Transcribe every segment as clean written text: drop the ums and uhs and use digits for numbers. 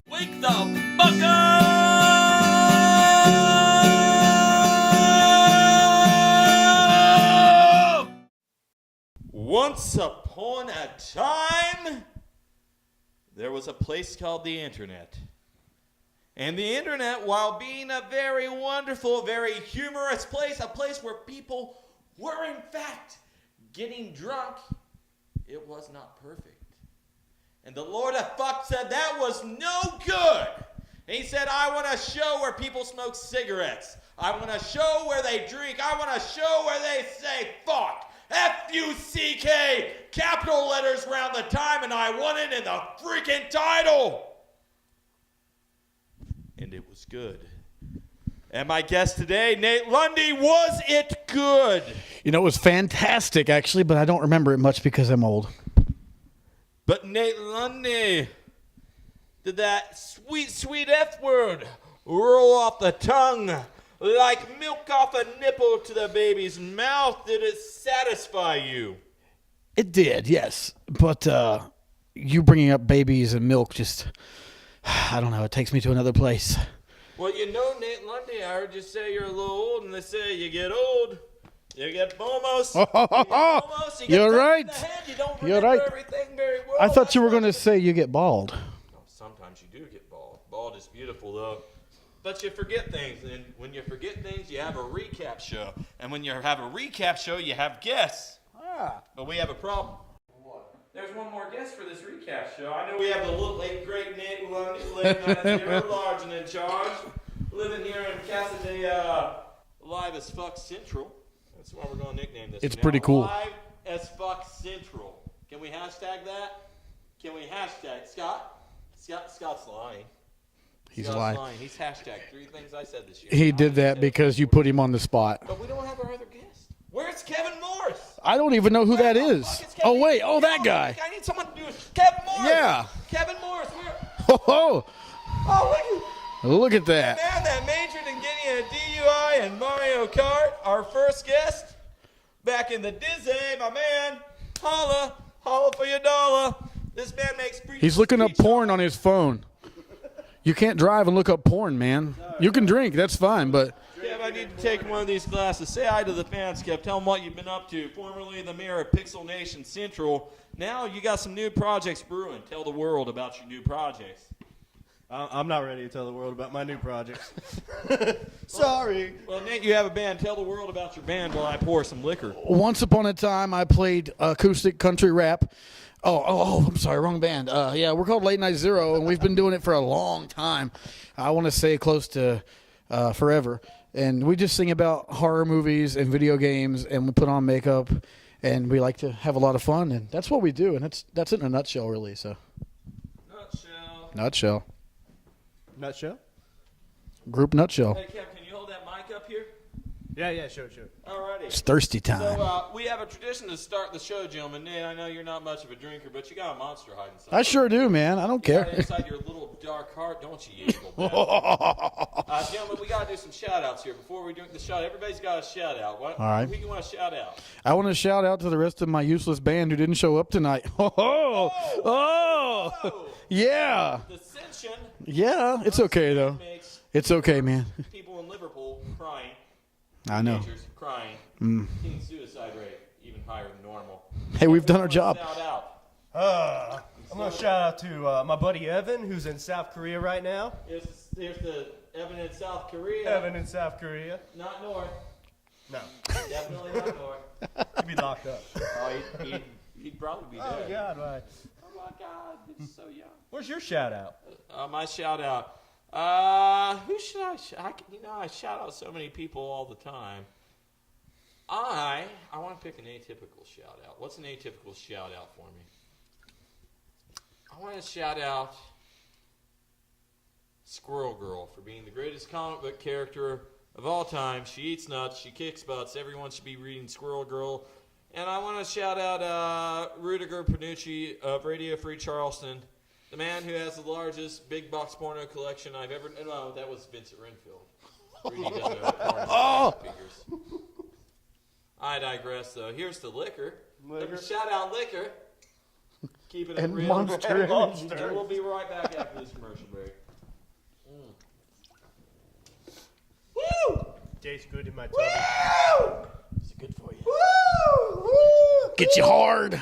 Wake the fuck up! Once upon a time, there was a place called the Internet. And the Internet, while being a very wonderful, very humorous place, a place where people were in fact getting drunk, it was not perfect. And the Lord of Fuck said that was no good. And he said, I want a show where people smoke cigarettes. I want a show where they drink. I want a show where they say fuck. F-U-C-K, capital letters around the time, and I want it in the freaking title. And it was good. And my guest today, Nate Lundy, was it good? You know, it was fantastic, actually, but I don't remember it much because I'm old. But Nate Lundy, did that sweet, sweet F word roll off the tongue like milk off a nipple to the baby's mouth? Did it satisfy you? It did, yes. But you bringing up babies and milk just, I don't know, it takes me to another place. Well, you know, Nate Lundy, I heard you say you're a little old, and they say you get old, you get bomos. You're right. You don't You're remember right. everything very well. I thought you were going to say you get bald. Oh, sometimes you do get bald. Bald is beautiful, though. But you forget things, and when you forget things, you have a recap show. And when you have a recap show, you have guests. But we have a problem. What? There's one more guest for this recap show. I know we have the late great Nate Lundy, late night zero, large and in charge, living here in Casa de Live as Fuck Central. That's why we're going to nickname this. It's pretty cool. Live as Fuck Central. Can we hashtag that? Can we hashtag Scott? Scott's lying. He's lying. He's hashtagged 3 things I said this year. He did that because you put him on the spot. But we don't have our other guest. Where's Kevin Morris? I don't even know who that is. Oh, wait. Oh, that guy. I need someone to do it. Kevin Morris. Yeah. Kevin Morris. Where? Oh, look at that. Man that majored in getting a DUI in Mario Kart. Our first guest back in the Disney, my man. Holla for your dollar. This man makes He's looking up porn on his phone. You can't drive and look up porn, man. You can drink, that's fine, but... Kev, I need to take one of these glasses. Say hi to the fans, Kev. Tell them what you've been up to. Formerly the mayor of Pixel Nation Central. Now you got some new projects brewing. Tell the world about your new projects. I'm not ready to tell the world about my new projects. Sorry. Well, Nate, you have a band. Tell the world about your band while I pour some liquor. Once upon a time, I played acoustic country rap. Oh, I'm sorry, wrong band. Yeah, we're called Late Night Zero, and we've been doing it for a long time. I want to say close to forever. And we just sing about horror movies and video games, and we put on makeup, and we like to have a lot of fun, and that's what we do, and that's it in a nutshell, really. So. Nutshell. Group nutshell. Hey, Kev, can you hold that mic up here? Yeah, sure. Alrighty. It's thirsty time. So we have a tradition to start the show, gentlemen. Nate, I know you're not much of a drinker, but you got a monster hiding inside. I sure do, man. I don't care. Inside your little dark heart, don't you, you evil bastard? Gentlemen, we got to do some shout-outs here. Before we do the shout, everybody's got a shout-out. All right. Who do you want to shout out? I want to shout out to the rest of my useless band who didn't show up tonight. Oh! Yeah. Dissension. Yeah, it's okay, though. It's okay, man. People in Liverpool crying. I know. Teenagers crying. Teen suicide rate even higher than normal. Hey, we've done our job. Shout out. I'm going to shout out to my buddy Evan, who's in South Korea right now. Here's the Evan in South Korea. Evan in South Korea. Not north. No. Definitely not north. He'd be locked up. Oh, he'd probably be dead. Oh, God, right. Oh, my God. It's so young. Where's your shout out? My shout out. Who should I I shout out so many people all the time. I want to pick an atypical shout out. What's an atypical shout out for me? I want to shout out Squirrel Girl for being the greatest comic book character of all time. She eats nuts. She kicks butts. Everyone should be reading Squirrel Girl. And I want to shout out Rudiger Panucci of Radio Free Charleston, the man who has the largest big box porno collection I've ever. No, that was Vincent Renfield. Rudy doesn't know porno figures. I digress, though. Here's the liquor. Shout out liquor. Keep it And real. Monster. And we'll be right back after this commercial break. Woo! Tastes good in my tummy. Woo! It's good for you. Woo! Woo! Get you hard.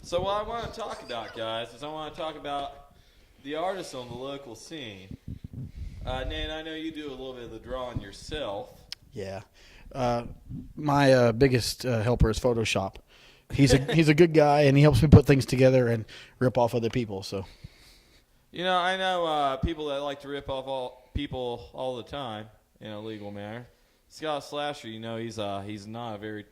So what I want to talk about, guys, is I want to talk about the artists on the local scene. Nan, I know you do a little bit of the drawing yourself. Yeah. My biggest helper is Photoshop. He's a good guy, and he helps me put things together and rip off other people. So, You know, I know people that like to rip off people all the time in a legal manner. Scott Slasher, you know, he's not a very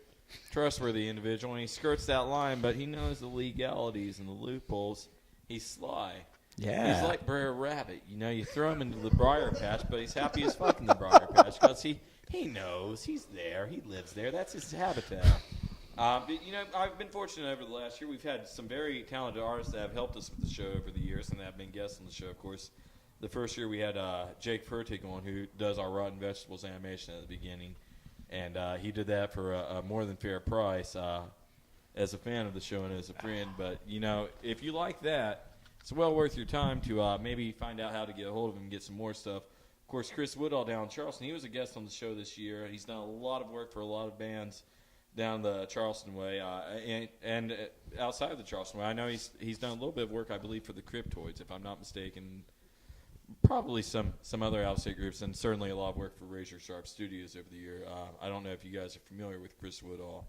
trustworthy individual, and he skirts that line, but he knows the legalities and the loopholes. He's sly. yeah. He's like Brer Rabbit. You know, you throw him into the briar patch, but he's happy as fuck in the briar patch because he knows he's there. He lives there. That's his habitat. But, you know, I've been fortunate over the last year. We've had some very talented artists that have helped us with the show over the years and that have been guests on the show, of course. The first year we had Jake Furtick on, who does our Rotten Vegetables animation at the beginning. And he did that for a more than fair price as a fan of the show and as a friend. But, you know, if you like that, it's well worth your time to maybe find out how to get a hold of him and get some more stuff. Of course, Chris Woodall down in Charleston, he was a guest on the show this year. He's done a lot of work for a lot of bands down the Charleston way and outside of the Charleston way. I know he's done a little bit of work, I believe, for the Cryptoids, if I'm not mistaken. Probably some other out-of-state groups, and certainly a lot of work for Razor Sharp Studios over the year. I don't know if you guys are familiar with Chris Woodall,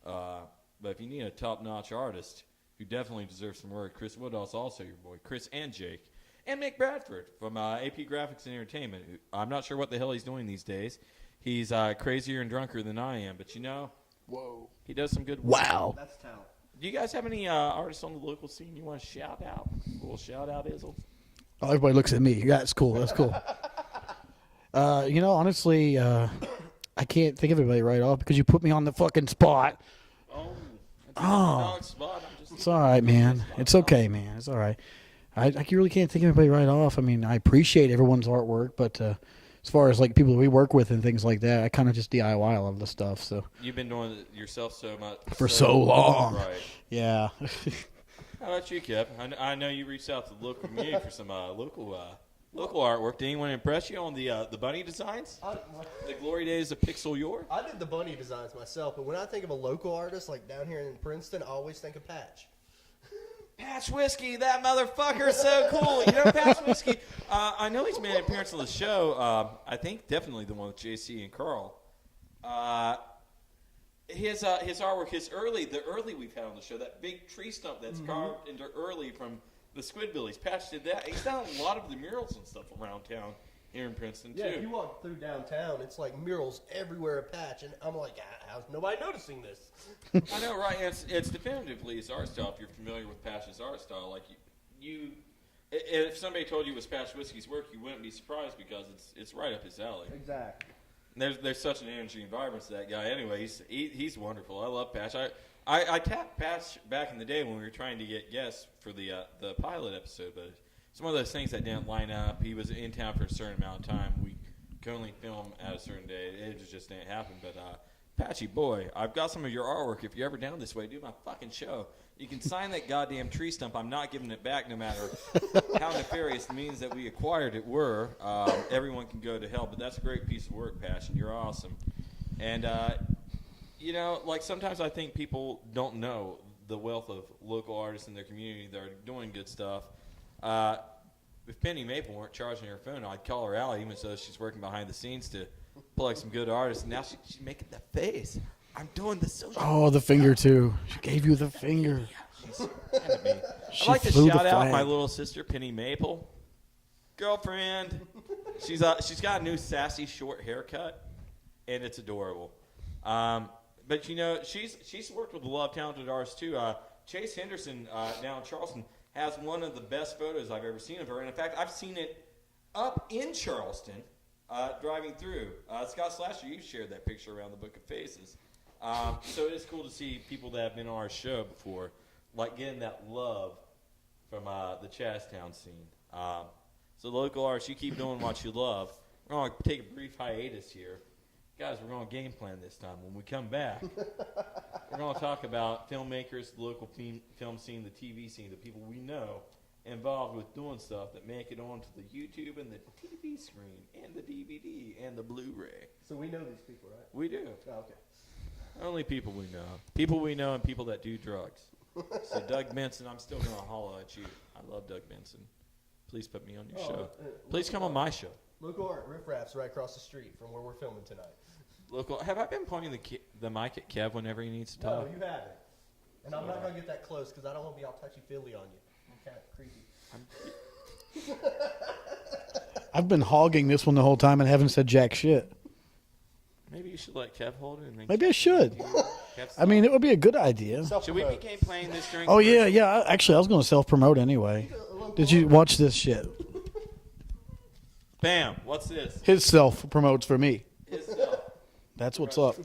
but if you need a top-notch artist who definitely deserves some work, Chris Woodall's also your boy. Chris and Jake. And Mick Bradford from AP Graphics and Entertainment. I'm not sure what the hell he's doing these days. He's crazier and drunker than I am, but you know, Whoa. he does some good work. Wow. That's talent. Do you guys have any artists on the local scene you want to shout out? A little shout-out, Izzle? Oh, everybody looks at me. That's cool. That's cool. You know, honestly, I can't think of anybody right off because you put me on the fucking spot. Oh. Oh. Spot. It's all right, man. It's okay, man. It's all right. I really can't think of anybody right off. I mean, I appreciate everyone's artwork, but as far as like people that we work with and things like that, I kind of just DIY a lot of the stuff. So You've been doing it yourself so much. for so long, Right. yeah. How about you, Kev? I know you reached out to the local community for some local artwork. Did anyone impress you on the bunny designs? The glory days of Pixel Yore? I did the bunny designs myself, but when I think of a local artist like down here in Princeton, I always think of Patch. Patch Whiskey, that motherfucker's so cool. You know Patch Whiskey? I know he's made an appearance on the show. I think definitely the one with JC and Carl. His artwork, the early we've had on the show, that big tree stump that's carved into early from the Squidbillies. Patch did that. He's done a lot of the murals and stuff around town here in Princeton, Yeah, too. if you walk through downtown, it's like murals everywhere at Patch, and I'm like, how's nobody noticing this? I know, right? It's definitively his art style. If you're familiar with Patch's art style, like you, if somebody told you it was Patch Whiskey's work, you wouldn't be surprised because it's right up his alley. Exactly. There's such an energy and vibrance to that guy. Anyway, he's wonderful. I love Patch. I tapped Patch back in the day when we were trying to get guests for the pilot episode, but it's one of those things that didn't line up. He was in town for a certain amount of time. We could only film at a certain day. It just didn't happen. But Patchy boy, I've got some of your artwork. If you're ever down this way, do my fucking show. You can sign that goddamn tree stump. I'm not giving it back, no matter how nefarious the means that we acquired it were. Everyone can go to hell, but that's a great piece of work, Patch, and you're awesome. And you know, like sometimes I think people don't know the wealth of local artists in their community that are doing good stuff. If Penny Maple weren't charging her phone, I'd call her out, even though she's working behind the scenes to plug some good artists. And now she's making the face. I'm doing the social. Oh, the finger too. She gave you the finger. She's mad at me. She I'd like to flew shout the out flag. my little sister, Penny Maple. Girlfriend. She's got a new sassy short haircut, and it's adorable. But you know, she's worked with a lot of talented artists too. Chase Henderson down in Charleston has one of the best photos I've ever seen of her, and in fact, I've seen it up in Charleston driving through. Scott Slasher, you shared that picture around the Book of Faces. So it is cool to see people that have been on our show before, like getting that love from the Chastown scene. So local artists, you keep doing what you love. We're going to take a brief hiatus here. Guys, we're going to game plan this time. When we come back, we're going to talk about filmmakers, the local film scene, the TV scene, the people we know involved with doing stuff that make it onto the YouTube and the TV screen and the DVD and the Blu-ray. So we know these people, right? We do. Oh, okay. Only people we know. People we know and people that do drugs. So Doug Benson, I'm still going to holler at you. I love Doug Benson. Please put me on your show. Please come on my show. Local art, Riff Raff's right across the street from where we're filming tonight. Local. Have I been pointing the mic at Kev whenever he needs to talk? No, you haven't. And I'm not going to get that close because I don't want to be all touchy-feely on you. I'm kind of creepy. I've been hogging this one the whole time and haven't said jack shit. Maybe you should let Kev hold it. And then Maybe I should. Kev's I mean, it would be a good idea. should we be game playing this during? Oh, yeah. Actually, I was going to self-promote anyway. Did you watch this shit? Bam. What's this? His self-promotes for me. His stuff. That's what's up.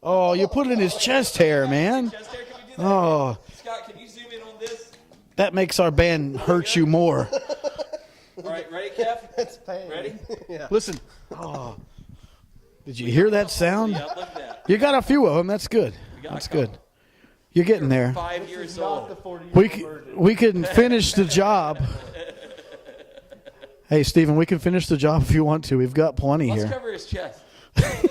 Oh, you put it in his chest hair, man. Chest hair, can we do that? Oh, Scott, can you zoom in on this? that makes our band hurt you more. All right, ready, Kev? It's pain. Ready? Yeah. Listen. Oh. Did you hear that sound? Yeah, look at that. You got a few of them. That's good. got That's a couple. good. You're getting there. 5 years Not old. the 40-year-old version. We can finish the job. Hey, Steven, we can finish the job if you want to. We've got plenty Let's here. cover his chest. I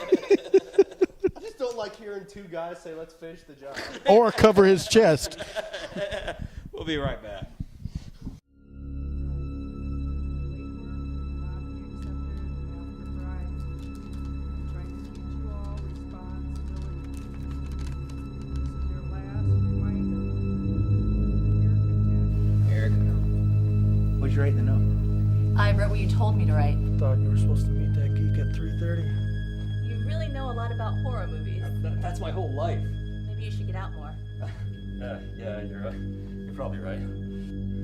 just don't like hearing two guys say, let's finish the job. Or cover his chest. We'll be right back. Eric, what'd you write in the note? I wrote what you told me to write. Thought you were supposed to meet that geek at 3:30. You really know a lot about horror movies. That's my whole life. Maybe you should get out more. Yeah, you're probably right.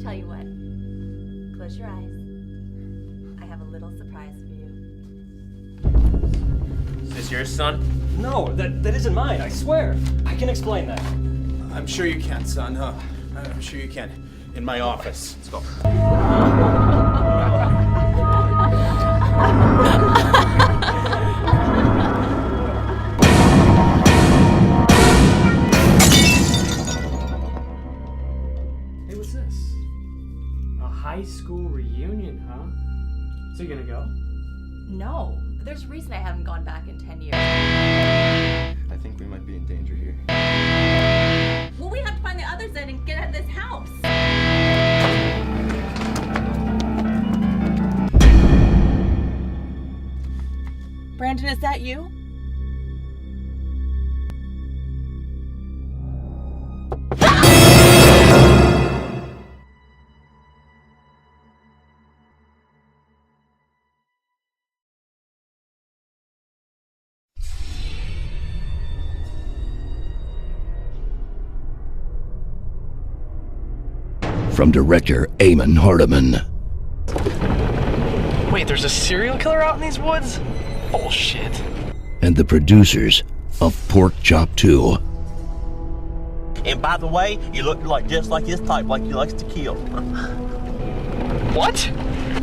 Tell you what, close your eyes. I have a little surprise for you. Is this yours, son? No, that isn't mine, I swear. I can explain that. I'm sure you can, son. I'm sure you can. In my office. Let's go. Hey, what's this? A high school reunion, huh? So you gonna go? No, there's a reason I haven't gone back in 10 years. I think we might be in danger here. Well, we have to find the others then and get out of this house. Brandon, is that you? From director Eamon Hardiman Wait, there's a serial killer out in these woods? Bullshit. and the producers of Pork Chop 2 And by the way, you look just like his type, like he likes to kill. What?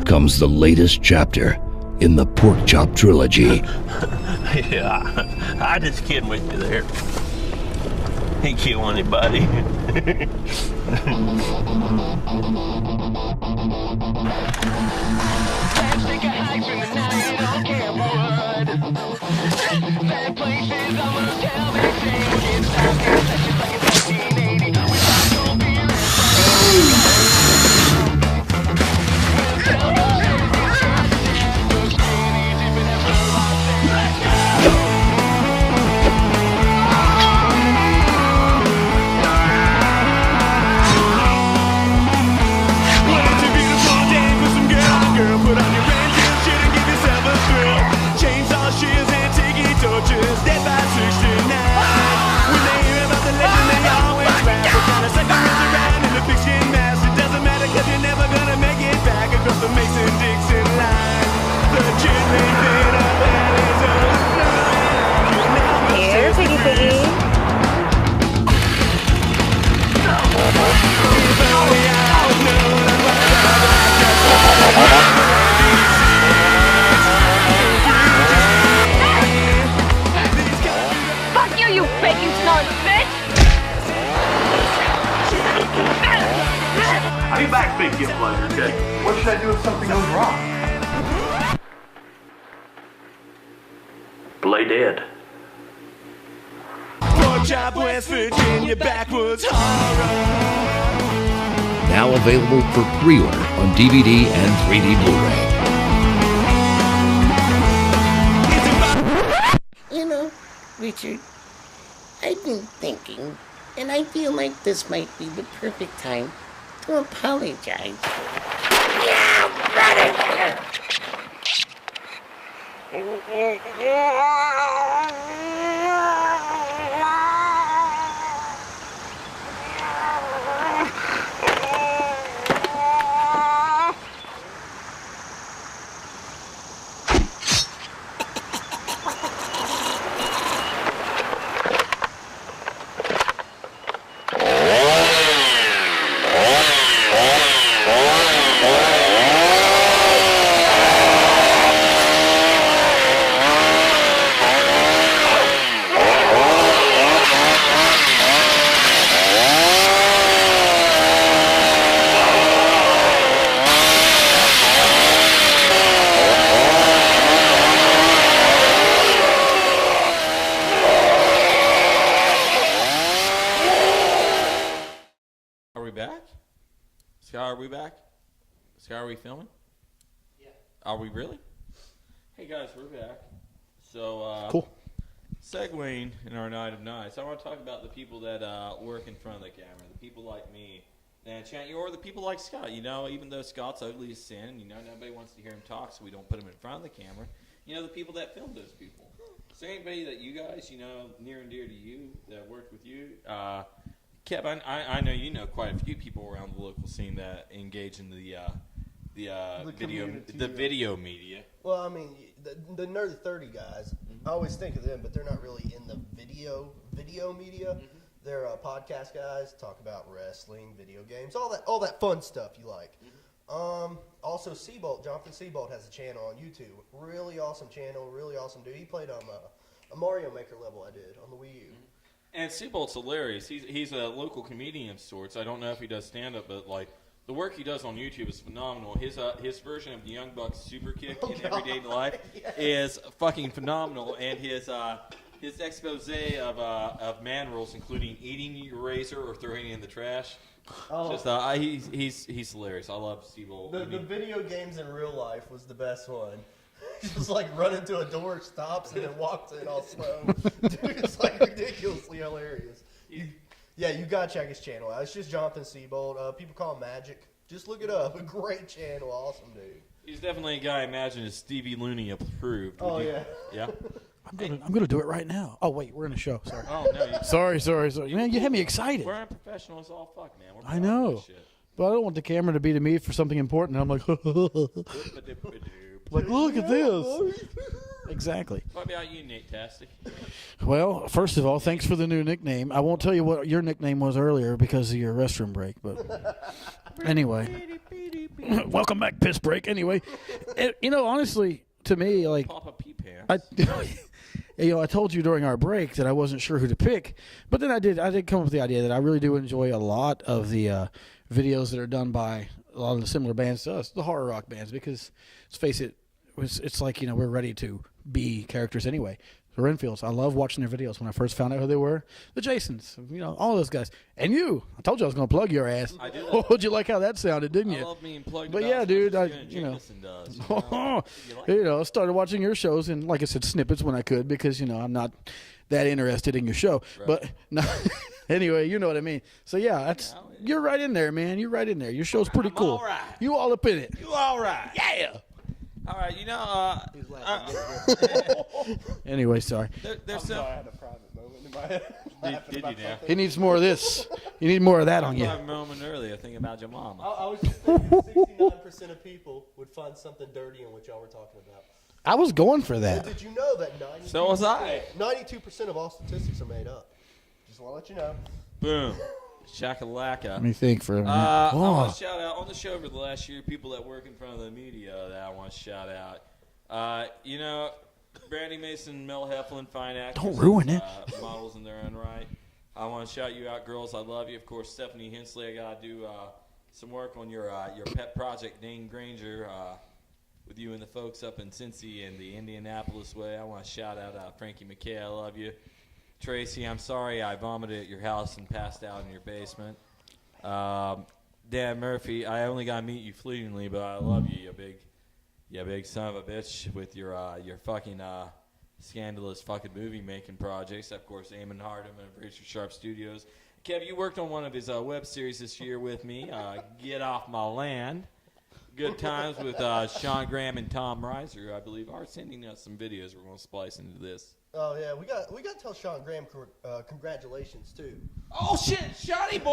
comes the latest chapter in the Pork Chop trilogy. Yeah, I just kidding with you there. He kill anybody. Bad places, I'm gonna tell me I'll be back to pick you up later, okay? What should I do if something goes wrong? Play dead. Job, West Virginia, backwoods horror. Now available for pre-order on DVD and 3D Blu-ray. You know, Richard, I've been thinking, and I feel like this might be the perfect time to apologize. Yeah, brother! Are we back? Scott, are we filming? Yeah. Are we really? Hey guys, we're back. So, cool. Segueing in our night of nights, I want to talk about the people that work in front of the camera, the people like me, and or the people like Scott. You know, even though Scott's ugly as sin, you know, nobody wants to hear him talk, so we don't put him in front of the camera. You know, the people that film those people. So anybody that you guys, you know, near and dear to you, that worked with you, Kev, I know you know quite a few people around the local scene that engage in the video media. Well, I mean, the Nerd 30 guys, I always think of them, but they're not really in the video media. Mm-hmm. They're podcast guys, talk about wrestling, video games, all that fun stuff you like. Mm-hmm. Also, Jonathan Seabolt has a channel on YouTube. Really awesome channel, really awesome dude. He played on a Mario Maker level I did on the Wii U. Mm-hmm. And Seabolt's hilarious. He's a local comedian of sorts. I don't know if he does stand-up, but like the work he does on YouTube is phenomenal. His version of the Young Bucks super kick in everyday life is fucking phenomenal, and his expose of man rules, including eating your razor or throwing it in the trash. Oh. Just he's hilarious. I love Seabolt. The video games in real life was the best one. Just like run into a door, stops, and then walks in all slow. Dude, it's like ridiculously hilarious. Yeah, you gotta check his channel out. It's just Jonathan Seabolt. People call him Magic. Just look it up. A great channel, awesome dude. He's definitely a guy I imagine is Stevie Looney approved. Yeah. Yeah. I'm gonna do it right now. Oh wait, we're in a show. Sorry. Oh no. Sorry. Man, you had me excited. We're unprofessional as all fuck, man. I know. But I don't want the camera to be to me for something important. I'm like, like, look at this. Exactly. What about you, Nate Tastic? Well, first of all, thanks for the new nickname. I won't tell you what your nickname was earlier because of your restroom break, but anyway. Welcome back, piss break. Anyway, you know, honestly, to me, like, Papa Pee Pants. I told you during our break that I wasn't sure who to pick, but then I did come up with the idea that I really do enjoy a lot of the videos that are done by a lot of the similar bands to us, the horror rock bands, because let's face it, it's like, you know, we're ready to be characters anyway. The Renfields, I love watching their videos. When I first found out who they were, the Jasons, you know, all those guys. And you, I told you I was going to plug your ass. I did. Would you like how that sounded, didn't you? I love being plugged. But yeah, dude, I started watching your shows, and like I said, snippets when I could, because, you know, I'm not that interested in your show. Right. But no, anyway, you know what I mean. So yeah, you're right in there, man. You're right in there. Your show's pretty cool. All right. You all up in it. You all right? Yeah. All right, you know. Anyway, sorry. There's some. I had a private moment in my head. Did you now? He needs more of this. You need more of that on you. I had a moment earlier thinking about your mama. I was just thinking 69% of people would find something dirty in what y'all were talking about. I was going for that. Did you know that 92% of all statistics are made up? Just want to let you know. Boom. Shakalaka. Let me think for a minute. I want to shout out on the show over the last year, people that work in front of the media that I want to shout out. You know, Brandy Mason, Mel Heflin, fine actors. Don't ruin it. Models in their own right. I want to shout you out, girls. I love you. Of course, Stephanie Hensley. I got to do some work on your pet project, Dane Granger, with you and the folks up in Cincy and the Indianapolis way. I want to shout out Frankie McKay. I love you. Tracy, I'm sorry I vomited at your house and passed out in your basement. Dan Murphy, I only got to meet you fleetingly, but I love you, you big son of a bitch with your fucking scandalous fucking movie making projects. Of course, Eamon Hardham of Razor Sharp Studios. Kev, you worked on one of his web series this year with me, Get Off My Land. Good times with Sean Graham and Tom Reiser, I believe, are sending us some videos we're going to splice into this. Oh yeah, we got to tell Sean Graham congratulations too. Oh shit, Shotty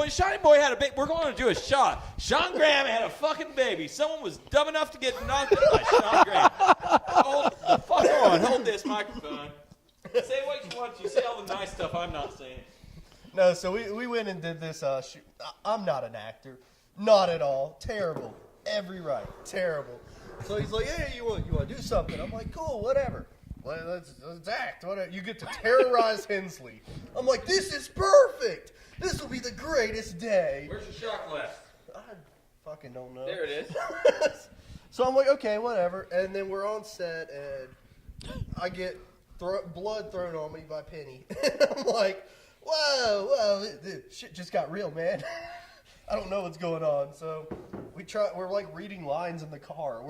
Boy had a big. We're going to do a shot. Sean Graham had a fucking baby. Someone was dumb enough to get knocked out by Sean Graham. Hold the fuck on. Hold this microphone. Say what you want. You say all the nice stuff I'm not saying. No, so we went and did this shoot. I'm not an actor, not at all. Terrible, every right, terrible. So he's like, hey, you want to do something? I'm like, cool, whatever. Let's act. Whatever. You get to terrorize Hensley. I'm like, this is perfect. This will be the greatest day. Where's the shot glass? I fucking don't know. There it is. So I'm like, okay, whatever. And then we're on set, and I get blood thrown on me by Penny. And I'm like, whoa, shit just got real, man. I don't know what's going on. So we're like reading lines in the car.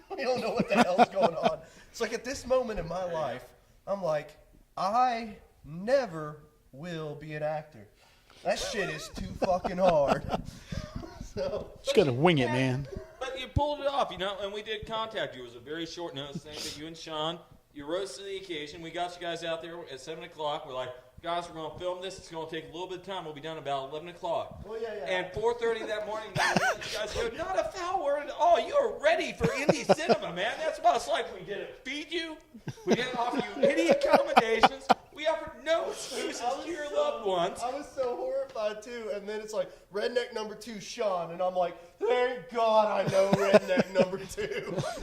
We don't know what the hell's going on. It's like at this moment in my life, I'm like, I never will be an actor. That shit is too fucking hard. So just gotta wing it, man. But you pulled it off, and we did contact you. It was a very short notice thing that you and Sean, you rose to the occasion. We got you guys out there at 7 o'clock. We're like, guys, we're going to film this. It's going to take a little bit of time. We'll be done about 11 o'clock. Oh, yeah. And 4:30 that morning, you guys go, not a foul word at all. You are ready for indie cinema, man. That's what it's like. We didn't feed you. We didn't offer you any accommodations. We offered no excuses to your loved ones. I was so horrified, too. And then it's like, redneck number 2, Sean. And I'm like, thank God I know redneck number 2.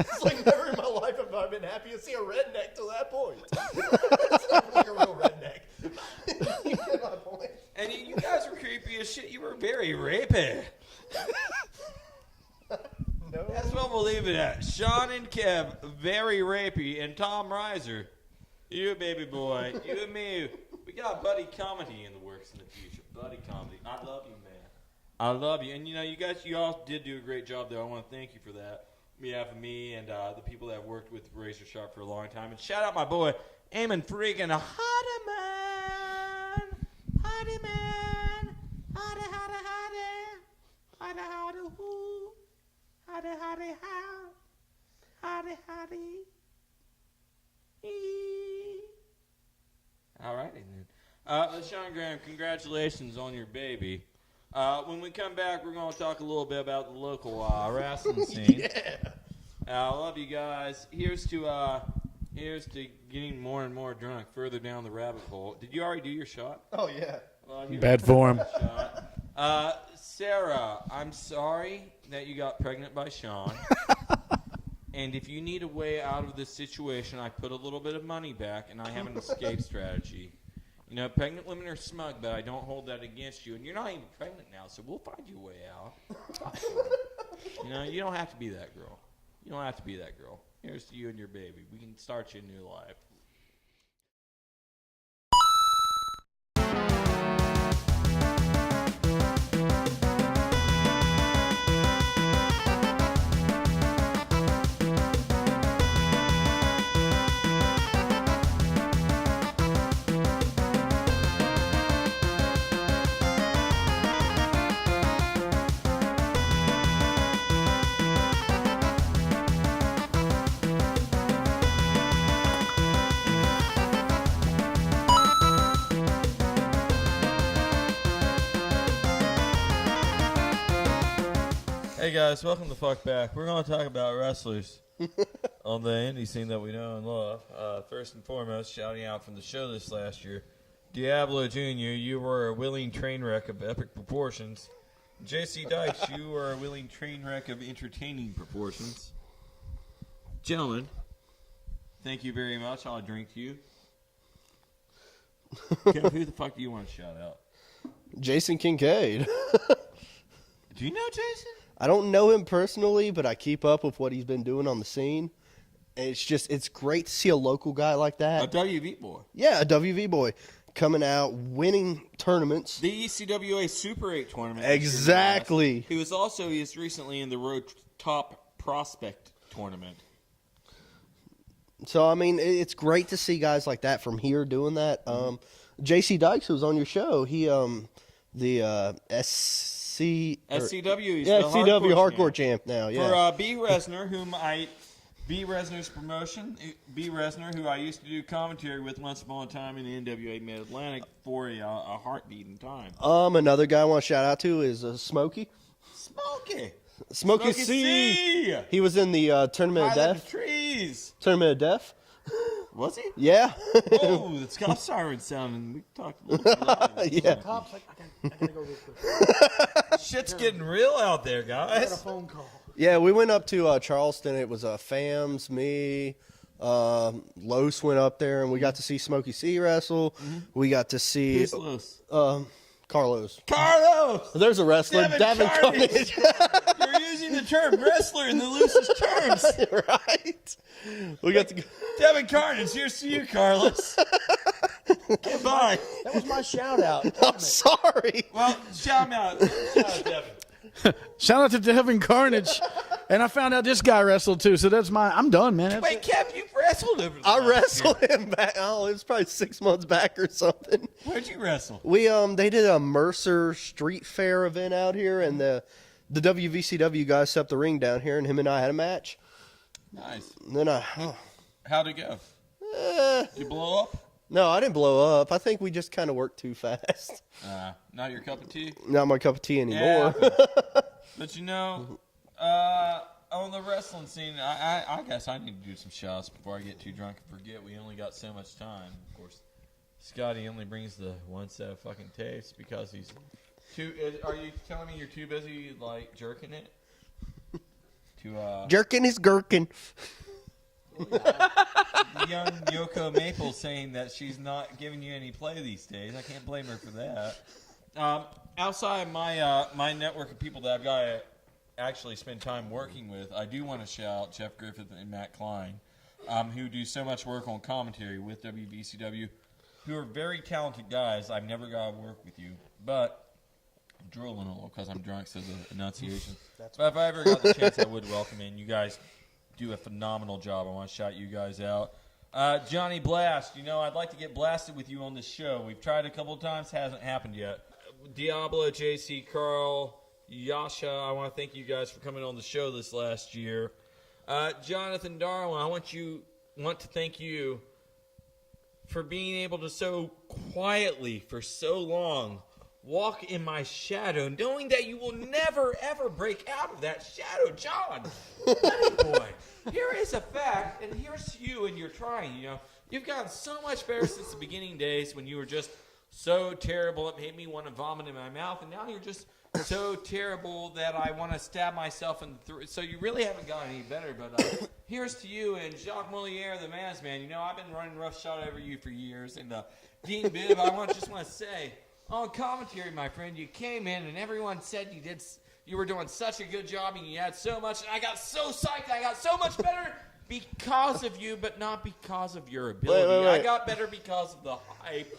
It's like never in my life have I been happy to see a redneck till that point. It's not like a real redneck. You get my point. And you guys were creepy as shit. You were very rapey. No. That's what we'll leave it at. Sean and Kev, very rapey. And Tom Reiser, you baby boy, you and me. We got buddy comedy in the works in the future. Buddy comedy. I love you, man. I love you. And you all did do a great job there. I want to thank you for that. On behalf of me and the people that have worked with Razor Sharp for a long time. And shout out my boy, Eamon freaking Hottie Man. Hottie Man. Hottie, hottie, hottie. Hottie, hottie, who. Hottie, hottie, how. Hottie, hottie. All righty then. Sean Graham, congratulations on your baby. When we come back, we're going to talk a little bit about the local wrestling scene. Yeah. I love you guys. Here's to getting more and more drunk further down the rabbit hole. Did you already do your shot? Oh, yeah. Bad form. Sarah, I'm sorry that you got pregnant by Sean. And if you need a way out of this situation, I put a little bit of money back, and I have an escape strategy. Pregnant women are smug, but I don't hold that against you. And you're not even pregnant now, so we'll find you a way out. You don't have to be that girl. You don't have to be that girl. Here's to you and your baby. We can start you a new life. Hey guys, welcome the fuck back. We're going to talk about wrestlers on the indie scene that we know and love. First and foremost, shouting out from the show this last year, Diablo Jr., you were a willing train wreck of epic proportions. JC Dykes, you are a willing train wreck of entertaining proportions. Gentlemen, thank you very much. I'll drink to you. Kev, who the fuck do you want to shout out? Jason Kincaid. Do you know Jason? I don't know him personally, but I keep up with what he's been doing on the scene. And it's great to see a local guy like that. A WV boy. Yeah, a WV boy coming out, winning tournaments. The ECWA Super 8 tournament. Exactly. He is recently in the Road Top Prospect tournament. So, I mean, it's great to see guys like that from here doing that. JC Dykes, who was on your show, he, the SCW, he's yeah, the SCW Hardcore champ now, yeah. For B. Resner, B. Resner's promotion, B. Resner, who I used to do commentary with once upon a time in the NWA Mid-Atlantic for a heartbeat in time. Another guy I want to shout out to is Smokey. Smokey C. He was in the Tournament of Death. Trees. Tournament of Death. Was he? Yeah. Whoa, the cop siren sounding. We talked a little bit. Yeah. Cops, I gotta go real quick. Shit's getting real out there, guys. I got a phone call. Yeah, we went up to Charleston. It was Fams, me, Los went up there, and we got to see Smokey C wrestle. We got to see Who's Los? Carlos. There's a wrestler, Devin Carnage. You're using the term wrestler in the loosest terms. Right. We got to go. Devin Carnage, here's to you, Carlos. Goodbye. That was my shout out. I'm sorry. Well, shout him out. Shout out Devin. Shout out to Devin Carnage. And I found out this guy wrestled too, so that's I'm done, man. Wait, Kev, you wrestled over I wrestled him back. Oh, it was probably 6 months back or something. Where'd you wrestle? We they did a Mercer Street Fair event out here, and the WVCW guys set up the ring down here, and him and I had a match. Nice. And then How'd it go? Did you blow up? No, I didn't blow up. I think we just kind of worked too fast. Not your cup of tea? Not my cup of tea anymore. Yeah, but you know, on the wrestling scene, I guess I need to do some shots before I get too drunk and forget we only got so much time. Of course, Scotty only brings the one set of fucking tapes because he's too. Are you telling me you're too busy like jerking it? Jerking his gherkin. The young Yoko Maple saying that she's not giving you any play these days. I can't blame her for that. Outside my network of people that I've got to actually spend time working with, I do want to shout Jeff Griffith and Matt Klein, who do so much work on commentary with WBCW, who are very talented guys. I've never got to work with you, but I'm drooling a little because I'm drunk, so the enunciation. But if I ever got the chance, I would welcome in. You guys do a phenomenal job. I want to shout you guys out. Johnny Blast, I'd like to get blasted with you on this show. We've tried a couple of times, hasn't happened yet. Diablo, JC, Carl, Yasha, I want to thank you guys for coming on the show this last year. Jonathan Darwin, I want to thank you for being able to so quietly for so long walk in my shadow, knowing that you will never, ever break out of that shadow. John, buddy boy, here is a fact, and here's you, and you're trying, You've gotten so much better since the beginning days when you were just so terrible it made me want to vomit in my mouth, and now you're just so terrible that I want to stab myself in the throat. So you really haven't gotten any better, but here's to you, and Jacques Moliere, the man's man. I've been running roughshod over you for years, and Dean Bibb, I just want to say, on commentary, my friend, you came in and everyone said you were doing such a good job and you had so much, and I got so psyched, I got so much better because of you, but not because of your ability. Wait. I got better because of the hype,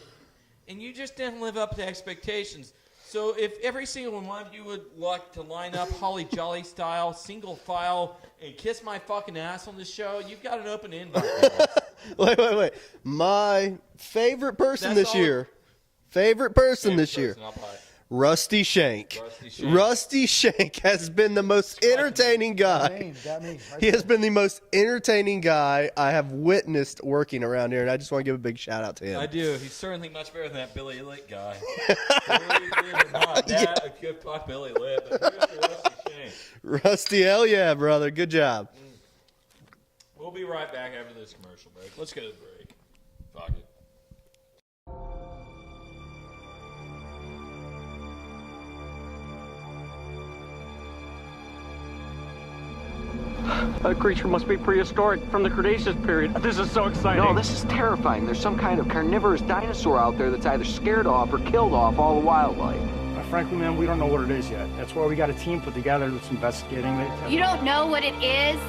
and you just didn't live up to expectations. So if every single one of you would like to line up Holly Jolly style, single file, and kiss my fucking ass on the show, you've got an open invite. Wait. My favorite person this year. Rusty Shank. Rusty Shank has been the most entertaining guy. He has been the most entertaining guy I have witnessed working around here, and I just want to give a big shout out to him. I do. He's certainly much better than that Billy Lick guy. A good fuck Billy Lick, but Rusty Shank. Rusty, hell yeah, brother. Good job. We'll be right back after this commercial break. Let's go to the break. Fuck it. That creature must be prehistoric, from the Cretaceous period. This is so exciting. No, this is terrifying. There's some kind of carnivorous dinosaur out there that's either scared off or killed off all the wildlife. I frankly, man, we don't know what it is yet. That's why we got a team put together that's investigating. You don't know what it is?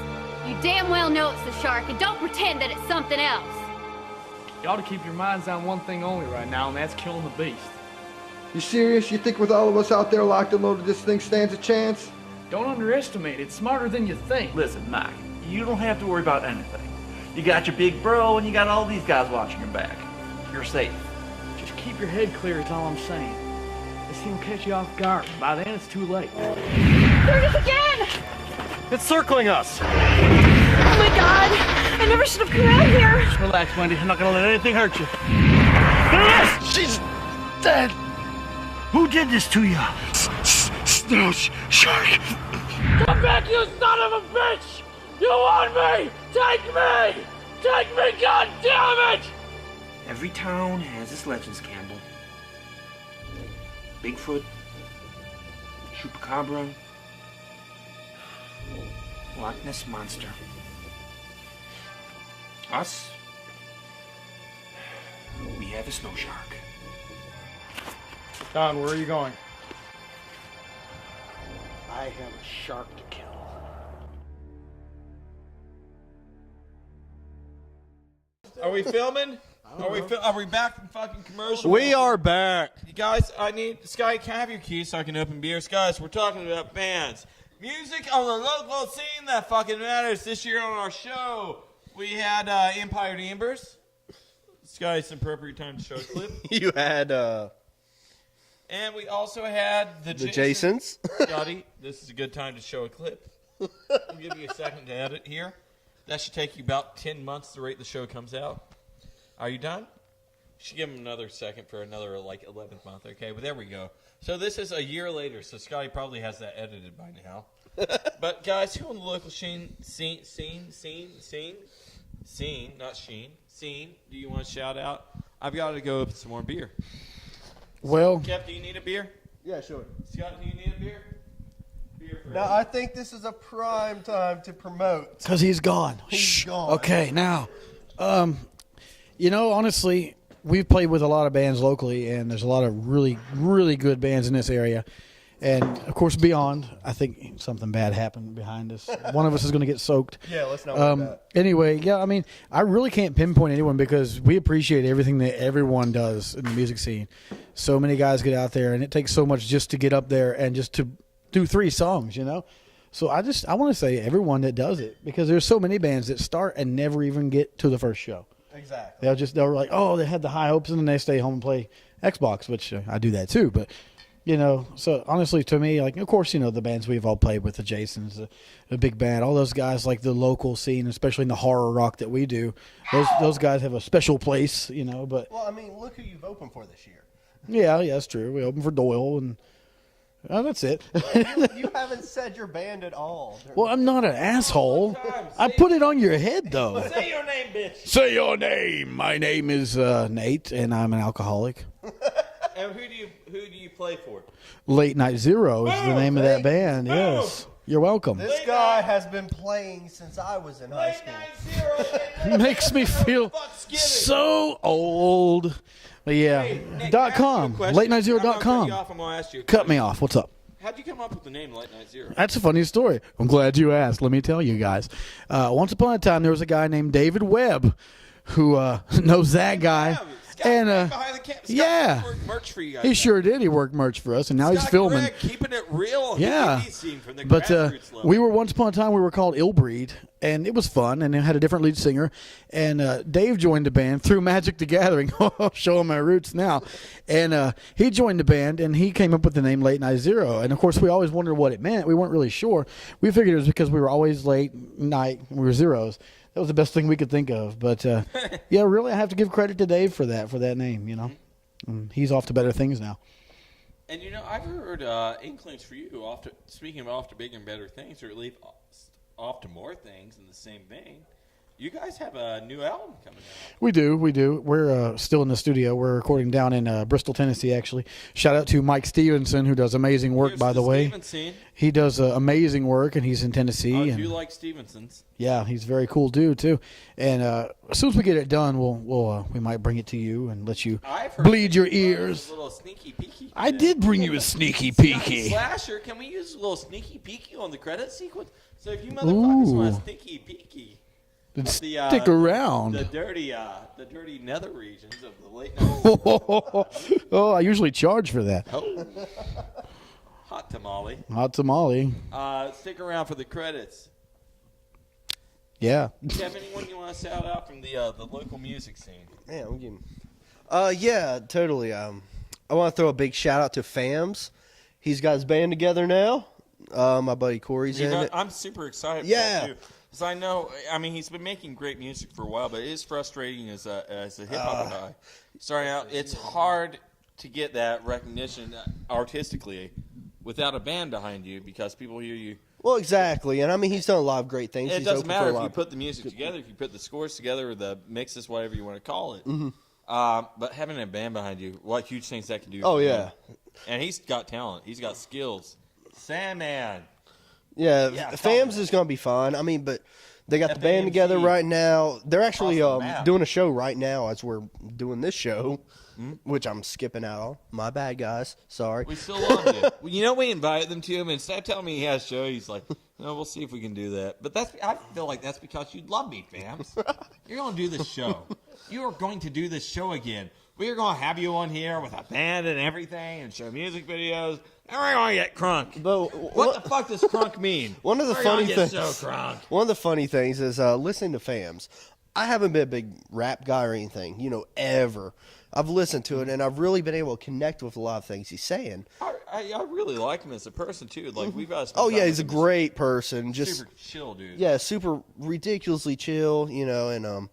You damn well know it's the shark, and don't pretend that it's something else. You ought to keep your minds on one thing only right now, and that's killing the beast. You serious? You think with all of us out there locked and loaded, this thing stands a chance? Don't underestimate it. It's smarter than you think. Listen, Mike, you don't have to worry about anything. You got your big bro, and you got all these guys watching your back. You're safe. Just keep your head clear is all I'm saying. This thing will catch you off guard. By then, it's too late. There it is again! It's circling us. Oh my God! I never should have come out here. Just relax, Wendy. I'm not gonna let anything hurt you. There it is! She's dead. Who did this to you? Snow shark. Come back, you son of a bitch! You want me? Take me! Take me, God damn it! Every town has its legends, Campbell. Bigfoot, Chupacabra, Loch Ness Monster. Us, we have a snow shark. Don, where are you going? I have a shark to kill. Are we filming? Are we back from fucking commercial? We are back. You guys, Sky, can I have your keys so I can open beers? Guys, we're talking about bands. Music on the local scene that fucking matters. This year on our show, we had Empire Embers. Sky, it's an appropriate time to show a clip. You had, And we also had the Jasons. Scotty, this is a good time to show a clip. I'll give you a second to edit here. That should take you about 10 months to rate the show comes out. Are you done? You should give him another second for another, 11th month. Okay, but there we go. So this is a year later, so Scotty probably has that edited by now. But, guys, who on the local scene, not Sheen, scene, do you want to shout out? I've got to go open some more beer. Well, Kev, do you need a beer? Yeah, sure. Scott, do you need a beer? Beer for Now, I think this is a prime time to promote. Because he's gone. He's gone. Okay, now, honestly, we've played with a lot of bands locally, and there's a lot of really, really good bands in this area. And, of course, beyond, I think something bad happened behind us. One of us is going to get soaked. Yeah, let's not worry about it. Anyway, yeah, I mean, I really can't pinpoint anyone because we appreciate everything that everyone does in the music scene. So many guys get out there, and it takes so much just to get up there and just to do 3 songs, So I want to say everyone that does it, because there's so many bands that start and never even get to the first show. Exactly. They're like, oh, they had the high hopes, and then they stay home and play Xbox, which I do that too. But so honestly, to me, of course, the bands we've all played with, the Jasons, the Big Band, all those guys, like the local scene, especially in the horror rock that we do. Those guys have a special place, But Well, I mean, look who you've opened for this year. yeah, that's true. We opened for Doyle, and that's it. You haven't said your band at all. Well, I'm not an asshole. I put it on your head, though. Say your name, bitch. Say your name. My name is Nate, and I'm an alcoholic. And who do you play for? Late Night Zero is the name of that band. Yes. You're welcome. This guy has been playing since I was in high school. Makes me feel so old. But yeah, Hey, Nick, .com, LateNightZero.com. Cut me off. What's up? How'd you come up with the name Late Night Zero? That's a funny story. I'm glad you asked. Let me tell you guys. Once upon a time, there was a guy named David Webb who knows that guy. And yeah, worked merch for you guys. he sure did. He worked merch for us, and now he's filming. Gregg, keeping it real. Yeah, From the but grassroots level. we were once upon a time we were called Ill Breed, and it was fun, and it had a different lead singer. And Dave joined the band through Magic the Gathering. Showing my roots now, and he joined the band, and he came up with the name Late Night Zero. And of course, we always wondered what it meant. We weren't really sure. We figured it was because we were always late night. We were zeros. That was the best thing we could think of. But, yeah, really, I have to give credit to Dave for that name, He's off to better things now. And, I've heard inklings for you, speaking of off to bigger and better things, or at least off to more things in the same vein. You guys have a new album coming out. We do. We're still in the studio. We're recording down in Bristol, Tennessee, actually. Shout out to Mike Stevenson, who does amazing work, by the way. Stevenson. He does amazing work, and he's in Tennessee. Oh, and you like Stevenson's? Yeah, he's a very cool dude, too. And as soon as we get it done, we might bring it to you and let you bleed your ears. A little sneaky peeky. I did bring you a sneaky peeky. Slasher, can we use a little sneaky peeky on the credit sequence? So if you motherfuckers want a sneaky peeky. Stick around. The dirty nether regions of the late 90s. Oh, I usually charge for that. Oh. Hot tamale. Hot tamale. Stick around for the credits. Yeah. Do you have anyone you want to shout out from the local music scene? Man, we can. Yeah, totally. I want to throw a big shout out to Fams. He's got his band together now. My buddy Corey's in it. I'm super excited. Yeah. For that too. Because I know, he's been making great music for a while, but it is frustrating as a hip-hop guy. Starting out, it's hard to get that recognition artistically without a band behind you because people hear you. Well, exactly. And, he's done a lot of great things. It doesn't matter if you put the music together, if you put the scores together, or the mixes, whatever you want to call it. Mm-hmm. But having a band behind you, what huge things that can do. Oh, yeah. And he's got talent. He's got skills. Sandman. Yeah, Fams is going to be fun. But they got the band together right now. They're actually doing a show right now as we're doing this show, which I'm skipping out on. My bad, guys. Sorry. We still love you. We invited them to him, and instead of telling me he has a show, he's like, no, we'll see if we can do that. But I feel like that's because you love me, Fams. You're going to do this show. You are going to do this show again. We're going to have you on here with a band and everything and show music videos. And we're going to get crunk. But what the fuck does crunk mean? One of the funny things is listening to Fams. I haven't been a big rap guy or anything, ever. I've listened to it, and I've really been able to connect with a lot of things he's saying. I really like him as a person, too. Like, we've got he's a great person. Just super chill, dude. Yeah, super ridiculously chill, and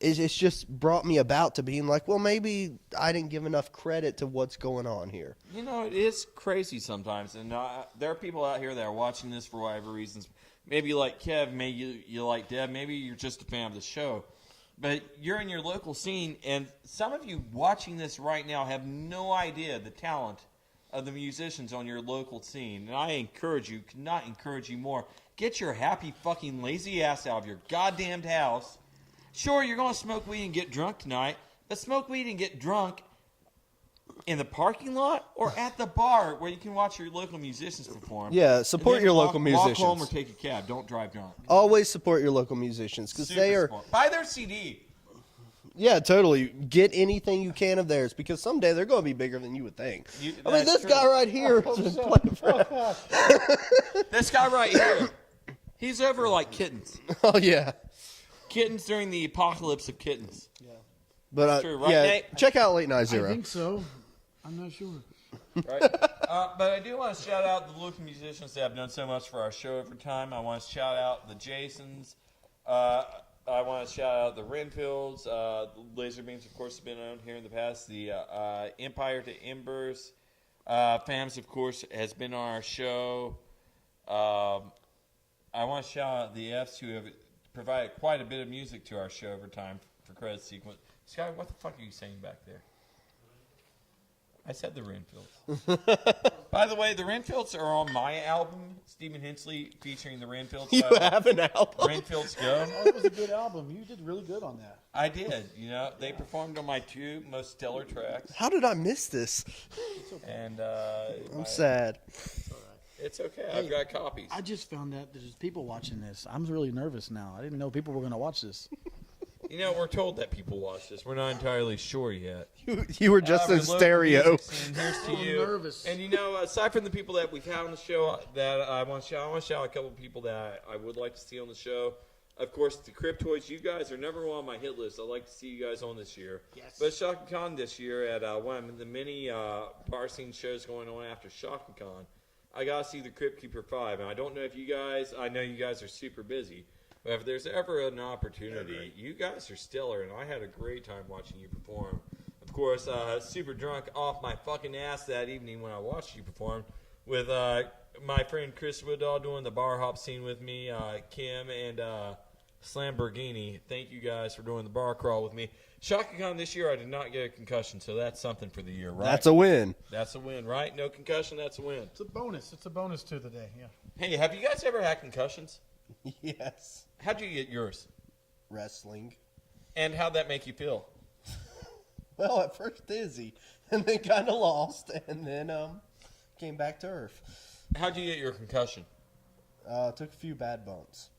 it's just brought me about to being like, well, maybe I didn't give enough credit to what's going on here. It is crazy sometimes, and there are people out here that are watching this for whatever reasons. Maybe you like Kev, maybe you like Deb, maybe you're just a fan of the show. But you're in your local scene, and some of you watching this right now have no idea the talent of the musicians on your local scene. And I cannot encourage you more. Get your happy fucking lazy ass out of your goddamn house. Sure, you're going to smoke weed and get drunk tonight, but smoke weed and get drunk in the parking lot or at the bar where you can watch your local musicians perform. Yeah, support your local musicians. Walk home or take a cab. Don't drive drunk. Always support your local musicians because they are. Buy their CD. Yeah, totally. Get anything you can of theirs because someday they're going to be bigger than you would think. This guy right here. This guy right here. He's over like kittens. Oh, yeah. Kittens during the apocalypse of kittens. Yeah. But true, right, Nate? Check out Late Night Zero. I think so. I'm not sure. Right. But I do want to shout out the local musicians that have done so much for our show over time. I want to shout out the Jasons. I want to shout out the Renfields. The Laser Beams, of course, have been on here in the past. The Empire to Embers. Fams, of course, has been on our show. I want to shout out the Fs who have provided quite a bit of music to our show over time for credit sequence. Sky, what the fuck are you saying back there? I said the Renfields. By the way, the Renfields are on my album, Stephen Hensley, featuring the Renfields. You have an album? Renfields Go. Oh, it was a good album. You did really good on that. I did. They performed on my 2 most stellar tracks. How did I miss this? And I'm sad. It's okay. I've got copies. I just found out there's people watching this. I'm really nervous now. I didn't know people were going to watch this. We're told that people watch this. We're not entirely sure yet. You were just in stereo. Here's to you. Nervous. And aside from the people that we've had on the show, that I want to shout a couple of people that I would like to see on the show. Of course, the Cryptoids. You guys are number one on my hit list. I'd like to see you guys on this year. Yes. But Shocking Con this year at one of the many bar scene shows going on after Shocking Con, I got to see the Crypt Keeper 5. And I don't know if you guys, I know you guys are super busy. But if there's ever an opportunity, you guys are stellar, and I had a great time watching you perform. Of course, super drunk off my fucking ass that evening when I watched you perform with my friend Chris Woodall doing the bar hop scene with me, Kim, and Slamborghini. Thank you guys for doing the bar crawl with me. ShotgunCon this year, I did not get a concussion, so that's something for the year, right? That's a win. That's a win, right? No concussion, that's a win. It's a bonus. It's a bonus to the day, yeah. Hey, have you guys ever had concussions? Yes. How'd you get yours? Wrestling. And how'd that make you feel? Well, at first dizzy, and then kind of lost, and then came back to earth. How'd you get your concussion? Took a few bad bumps.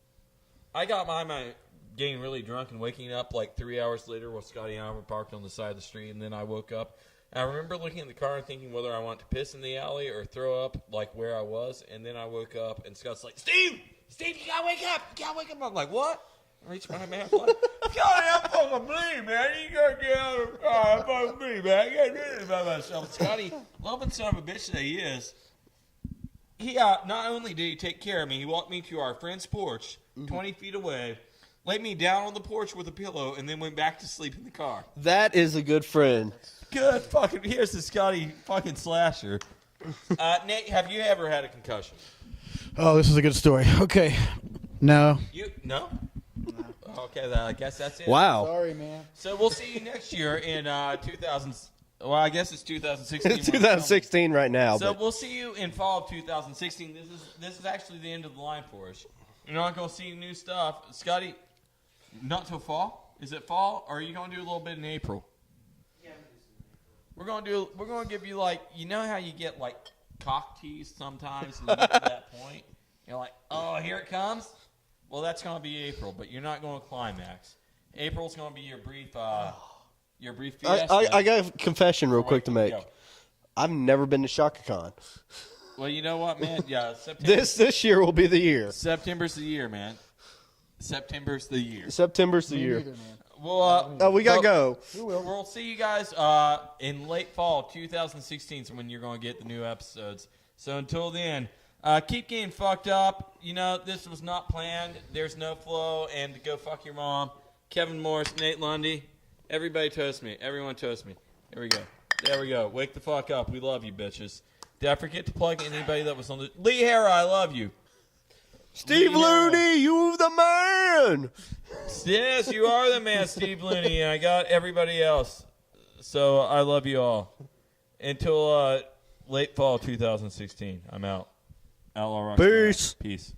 I got mine getting really drunk and waking up like 3 hours later while Scotty and I were parked on the side of the street, and then I woke up. And I remember looking in the car and thinking whether I want to piss in the alley or throw up like where I was, and then I woke up and Scott's like, Steve, you gotta wake up. You gotta wake up. I'm like, what? I reached my man. I'm like, Scotty, I'm fucking bleeding, man. You gotta get out of the car. I'm fucking bleeding, man. I gotta do this by myself. Scotty, loving son of a bitch that he is, he not only did he take care of me, he walked me to our friend's porch, 20 feet away, laid me down on the porch with a pillow, and then went back to sleep in the car. That is a good friend. Good fucking. Here's the Scotty fucking slasher. Nate, have you ever had a concussion? Oh, this is a good story. Okay. No. You no? Okay, then I guess that's it. Wow. Sorry, man. So we'll see you next year in 2000. Well, I guess it's 2016. It's 2016 right now. So but we'll see you in fall of 2016. This is actually the end of the line for us. You're not gonna see new stuff, Scotty. Not till fall. Is it fall, or are you gonna do a little bit in April? Yeah, we're gonna give you like, you know how you get like cock teased sometimes, and you get to that point. You're like, oh, here it comes. Well, that's gonna be April, but you're not gonna climax. April's gonna be your brief fiesta. I got a confession real quick to make. Go. I've never been to ShotgunCon. Well, you know what, man? Yeah, September. This year will be the year. September's the year, man. September's the year. September's the year. Neither, man. Well, we gotta go. We'll see you guys in late fall 2016 is when you're going to get the new episodes. So until then, keep getting fucked up. You know, this was not planned. There's no flow. And go fuck your mom. Kevin Morris, Nate Lundy. Everybody toast me. Everyone toast me. Here we go. There we go. Wake the fuck up. We love you, bitches. Did I forget to plug anybody that was on the... Lee Hara, I love you. Steve Looney, you the man. Yes, you are the man, Steve Looney, and I got everybody else. So I love you all. Until late fall 2016, I'm out. Outlaw Rock. Peace. Peace.